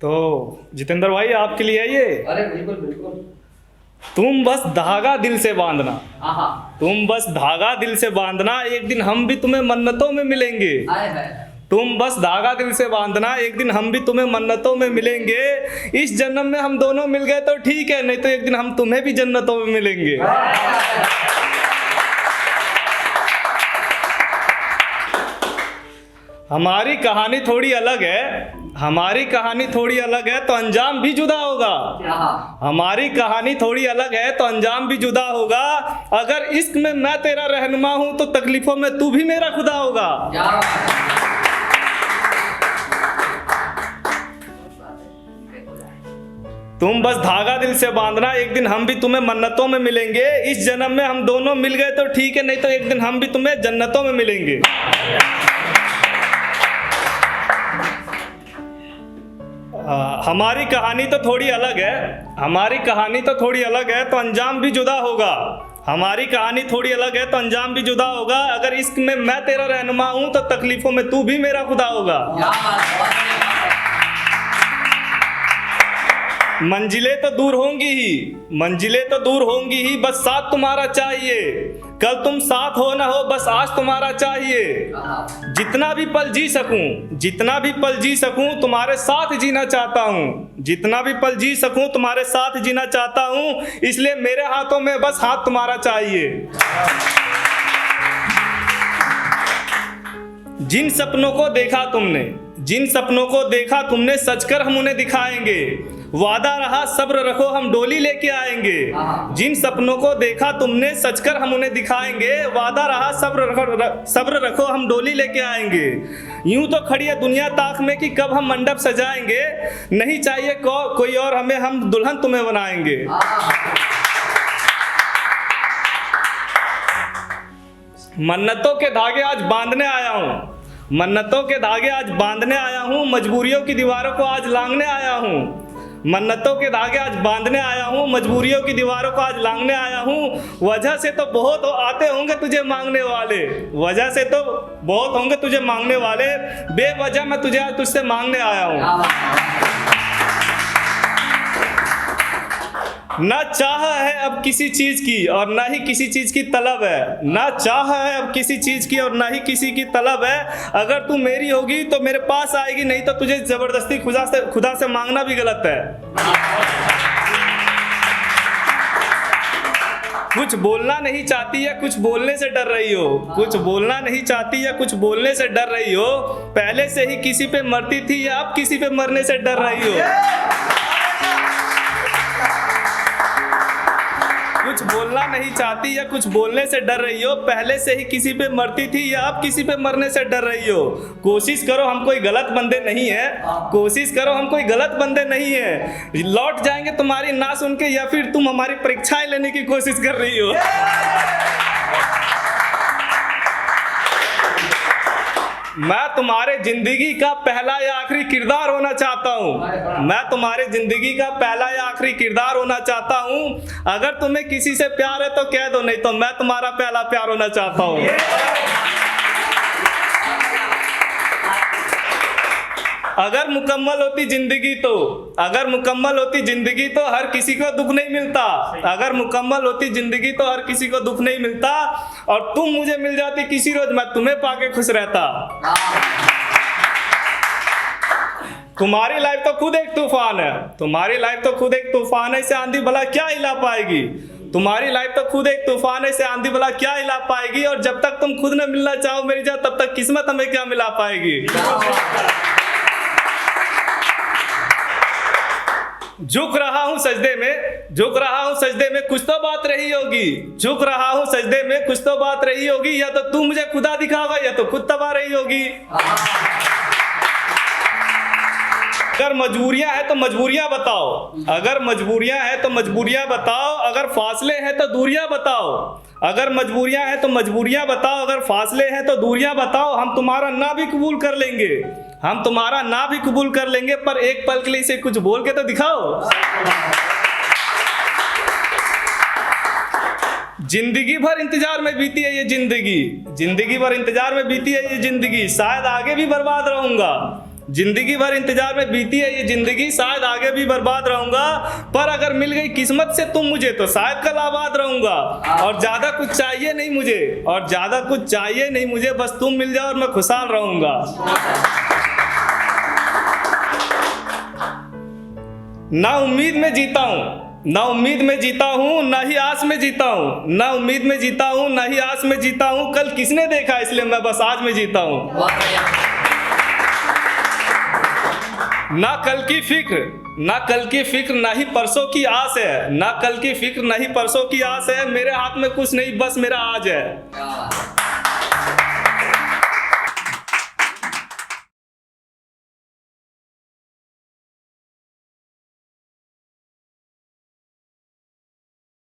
तो जितेंद्र भाई आपके लिए है ये। अरे बिल्कुल बिल्कुल। तुम बस धागा दिल से बांधना, हाँ। तुम बस धागा दिल से बांधना, एक दिन हम भी तुम्हें मन्नतों में मिलेंगे। आए है। तुम बस धागा दिल से बांधना, एक दिन हम भी तुम्हें मन्नतों में मिलेंगे। इस जन्म में हम दोनों मिल गए तो ठीक है, नहीं तो एक दिन हम तुम्हें भी जन्नतों में मिलेंगे। हमारी कहानी थोड़ी अलग है, हमारी कहानी थोड़ी अलग है तो अंजाम भी जुदा होगा। हमारी कहानी थोड़ी अलग है तो अंजाम भी जुदा होगा। अगर इश्क में मैं तेरा रहनुमा हूं तो तकलीफों में तू भी मेरा खुदा होगा। तुम बस धागा दिल से बांधना, एक दिन हम भी तुम्हें मन्नतों में मिलेंगे। इस जन्म में हम दोनों मिल गए तो ठीक है, नहीं तो एक दिन हम भी तुम्हें जन्नतों में मिलेंगे। हमारी कहानी तो थोड़ी अलग है, हमारी कहानी तो थोड़ी अलग है तो अंजाम भी जुदा होगा। हमारी कहानी थोड़ी अलग है तो अंजाम भी जुदा होगा। अगर इश्क में मैं तेरा रहनुमा हूं तो तकलीफों में तू भी मेरा खुदा होगा। मंजिलें तो दूर होंगी ही, मंजिलें तो दूर होंगी ही, बस साथ तुम्हारा चाहिए। कल तुम साथ हो ना हो, बस आज तुम्हारा चाहिए। जितना भी पल जी सकूं, जितना भी पल जी सकूं तुम्हारे साथ जीना चाहता हूं। जितना भी पल जी सकूं तुम्हारे साथ जीना चाहता हूं, इसलिए मेरे हाथों में बस हाथ तुम्हारा चाहिए। जिन सपनों को देखा तुमने, जिन सपनों को देखा तुमने, सचकर हम उन्हें दिखाएंगे। वादा रहा सब्र रखो हम डोली लेके आएंगे। जिन सपनों को देखा तुमने, सचकर हम उन्हें दिखाएंगे। वादा रहा सब्र रखो हम डोली लेके आएंगे। यूं तो खड़ी है दुनिया ताक में कि कब हम मंडप सजाएंगे। नहीं चाहिए कोई और हमें, हम दुल्हन तुम्हें बनाएंगे। मन्नतों के धागे आज बांधने आया हूँ, मन्नतों के धागे आज बांधने आया हूँ। मजबूरियों की दीवारों को आज लांघने आया हूँ। मन्नतों के धागे आज बांधने आया हूँ, मजबूरियों की दीवारों को आज लांघने आया हूँ। वजह से तो बहुत आते होंगे तुझे मांगने वाले, वजह से तो बहुत होंगे तुझे मांगने वाले। बेवजह मैं तुझे आज तुझसे मांगने आया हूँ। ना चाह है अब किसी चीज की और ना ही किसी चीज की तलब है। ना चाह है अब किसी चीज की और ना ही किसी की तलब है। अगर तू मेरी होगी तो मेरे पास आएगी, नहीं तो तुझे जबरदस्ती खुदा से मांगना भी गलत है। कुछ बोलना नहीं चाहती या कुछ बोलने से डर रही हो, कुछ बोलना नहीं चाहती या कुछ बोलने से डर रही हो। पहले से ही किसी पे मरती थी या अब किसी पे मरने से डर रही हो। कुछ बोलना नहीं चाहती या कुछ बोलने से डर रही हो। पहले से ही किसी पे मरती थी या अब किसी पे मरने से डर रही हो। कोशिश करो हम कोई गलत बंदे नहीं है, कोशिश करो हम कोई गलत बंदे नहीं है। लौट जाएंगे तुम्हारी ना सुन के या फिर तुम हमारी परीक्षाएं लेने की कोशिश कर रही हो। मैं तुम्हारे जिंदगी का पहला या आखिरी किरदार होना चाहता हूँ। मैं तुम्हारे जिंदगी का पहला या आखिरी किरदार होना चाहता हूँ। अगर तुम्हें किसी से प्यार है तो कह दो, नहीं तो मैं तुम्हारा पहला प्यार होना चाहता हूँ। अगर मुकम्मल होती जिंदगी तो, अगर मुकम्मल होती जिंदगी तो हर किसी को दुख नहीं मिलता। अगर मुकम्मल होती जिंदगी तो हर किसी को दुख नहीं मिलता। और तुम मुझे मिल जाती किसी रोज, मैं तुम्हें पाके खुश रहता। तुम्हारी लाइफ तो खुद एक तूफान है, तुम्हारी लाइफ तो खुद एक तूफान है, इसे आंधी भला क्या हिला पाएगी। तुम्हारी लाइफ तो खुद एक तूफान है, इसे आंधी भला क्या हिला पाएगी। और जब तक तुम खुद न मिलना चाहो मेरी जान, तब तक किस्मत हमें क्या मिला पाएगी। झुक रहा हूँ सजदे में, झुक रहा हूँ सजदे में, कुछ तो बात रही होगी। झुक रहा हूँ सजदे में, कुछ तो बात रही होगी। या तो तू मुझे खुदा दिखावा या तो खुद तबाह रही होगी। अगर मजबूरियां हैं तो मजबूरियां बताओ, अगर मजबूरियां हैं तो मजबूरियां बताओ। अगर फासले हैं तो दूरियां बताओ, अगर मजबूरियां हैं तो मजबूरियां बताओ। अगर फासले हैं तो दूरियां बताओ। हम तुम्हारा ना भी कबूल कर लेंगे, हम तुम्हारा ना भी कबूल कर लेंगे, पर एक पल के लिए इसे कुछ बोल के तो दिखाओ। जिंदगी भर इंतजार में बीती है ये जिंदगी, जिंदगी भर इंतजार में बीती है ये जिंदगी। शायद आगे भी बर्बाद रहूंगा, जिंदगी भर इंतजार में बीती है ये जिंदगी, शायद आगे भी बर्बाद रहूंगा, पर अगर मिल गई किस्मत से तुम मुझे तो शायद कल आबाद रहूंगा। और ज्यादा कुछ चाहिए नहीं मुझे, और ज्यादा कुछ चाहिए नहीं मुझे, बस तुम मिल जाओ और मैं खुशहाल रहूंगा। ना उम्मीद में जीता हूं, ना उम्मीद में जीता हूं, ना ही आस में जीता हूं, ना उम्मीद में जीता हूं, ना ही आस में जीता हूं। कल किसने देखा इसलिए मैं बस आज में जीता हूं। ना कल की फिक्र, ना कल की फिक्र, ना ही परसों की आस है, ना कल की फिक्र, ना ही परसों की आस है। मेरे हाथ में कुछ नहीं, बस मेरा आज है।